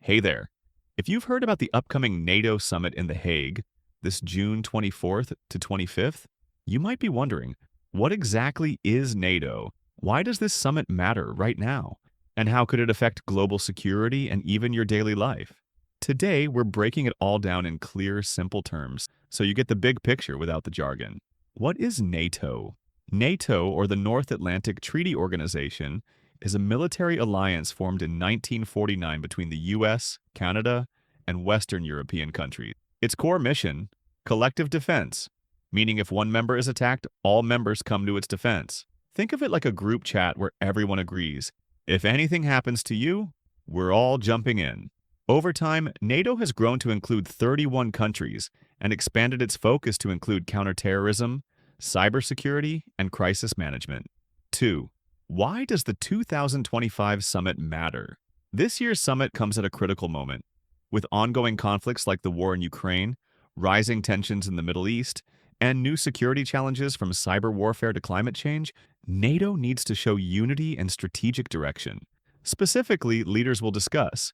Hey there. If you've heard about the upcoming NATO Summit in The Hague, this June 24th to 25th, you might be wondering, what exactly is NATO? Why does this summit matter right now? And how could it affect global security and even your daily life? Today, we're breaking it all down in clear, simple terms, so you get the big picture without the jargon. What is NATO? NATO, or the North Atlantic Treaty Organization, is a military alliance formed in 1949 between the US, Canada, and Western European countries. Its core mission, collective defense, meaning if one member is attacked, all members come to its defense. Think of it like a group chat where everyone agrees. If anything happens to you, we're all jumping in. Over time, NATO has grown to include 31 countries and expanded its focus to include counterterrorism, cybersecurity, and crisis management. 2. Why does the 2025 summit matter? This year's summit comes at a critical moment. With ongoing conflicts like the war in Ukraine, rising tensions in the Middle East, and new security challenges from cyber warfare to climate change, NATO needs to show unity and strategic direction. Specifically, leaders will discuss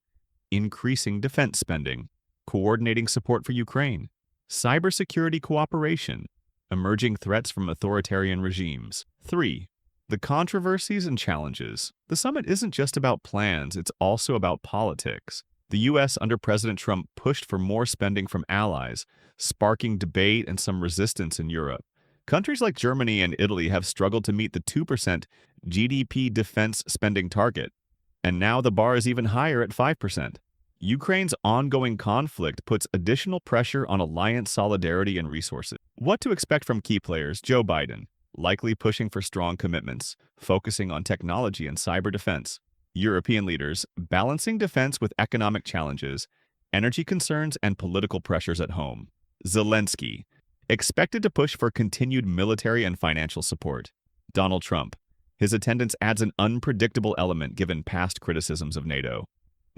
increasing defense spending, coordinating support for Ukraine, cybersecurity cooperation, emerging threats from authoritarian regimes. 3. The controversies and challenges. The summit isn't just about plans, it's also about politics. The U.S. under President Trump pushed for more spending from allies, sparking debate and some resistance in Europe. Countries like Germany and Italy have struggled to meet the 2% GDP defense spending target, and now the bar is even higher at 5%. Ukraine's ongoing conflict puts additional pressure on alliance solidarity and resources. What to expect from key players? Joe Biden, likely pushing for strong commitments, focusing on technology and cyber defense. European leaders, balancing defense with economic challenges, energy concerns, and political pressures at home. Zelensky, expected to push for continued military and financial support. Donald Trump, his attendance adds an unpredictable element given past criticisms of NATO.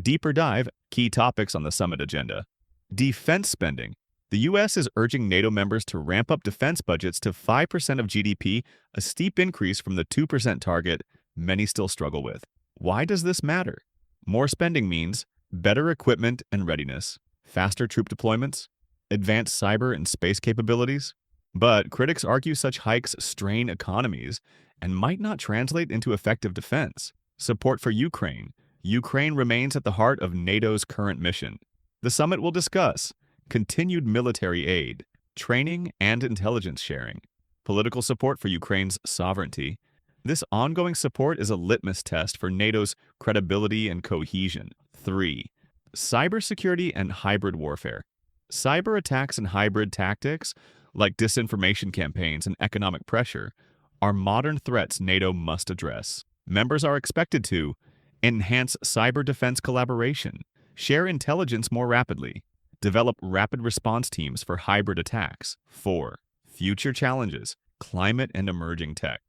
Deeper dive, key topics on the summit agenda. Defense spending. The U.S. is urging NATO members to ramp up defense budgets to 5% of GDP, a steep increase from the 2% target many still struggle with. Why does this matter? More spending means better equipment and readiness, faster troop deployments, advanced cyber and space capabilities. But critics argue such hikes strain economies and might not translate into effective defense. Support for Ukraine. Ukraine remains at the heart of NATO's current mission. The summit will discuss continued military aid, training and intelligence sharing, political support for Ukraine's sovereignty. This ongoing support is a litmus test for NATO's credibility and cohesion. 3. Cybersecurity and hybrid warfare. Cyber attacks and hybrid tactics, like disinformation campaigns and economic pressure, are modern threats NATO must address. Members are expected to enhance cyber defense collaboration, share intelligence more rapidly, develop rapid response teams for hybrid attacks. 4. Future challenges, climate and emerging tech.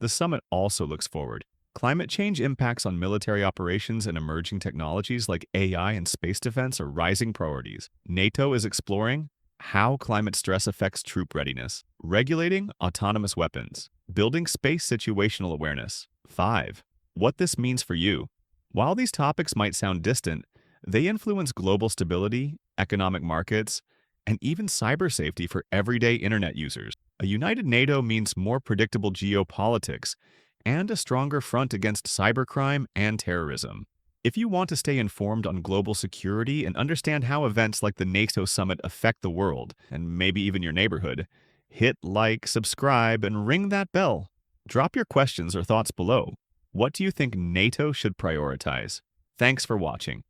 The summit also looks forward. Climate change impacts on military operations and emerging technologies like AI and space defense are rising priorities. NATO is exploring how climate stress affects troop readiness, regulating autonomous weapons, building space situational awareness. 5. What this means for you. While these topics might sound distant, they influence global stability, economic markets, and even cyber safety for everyday internet users. A united NATO means more predictable geopolitics and a stronger front against cybercrime and terrorism. If you want to stay informed on global security and understand how events like the NATO Summit affect the world, and maybe even your neighborhood, hit like, subscribe, and ring that bell. Drop your questions or thoughts below. What do you think NATO should prioritize? Thanks for watching.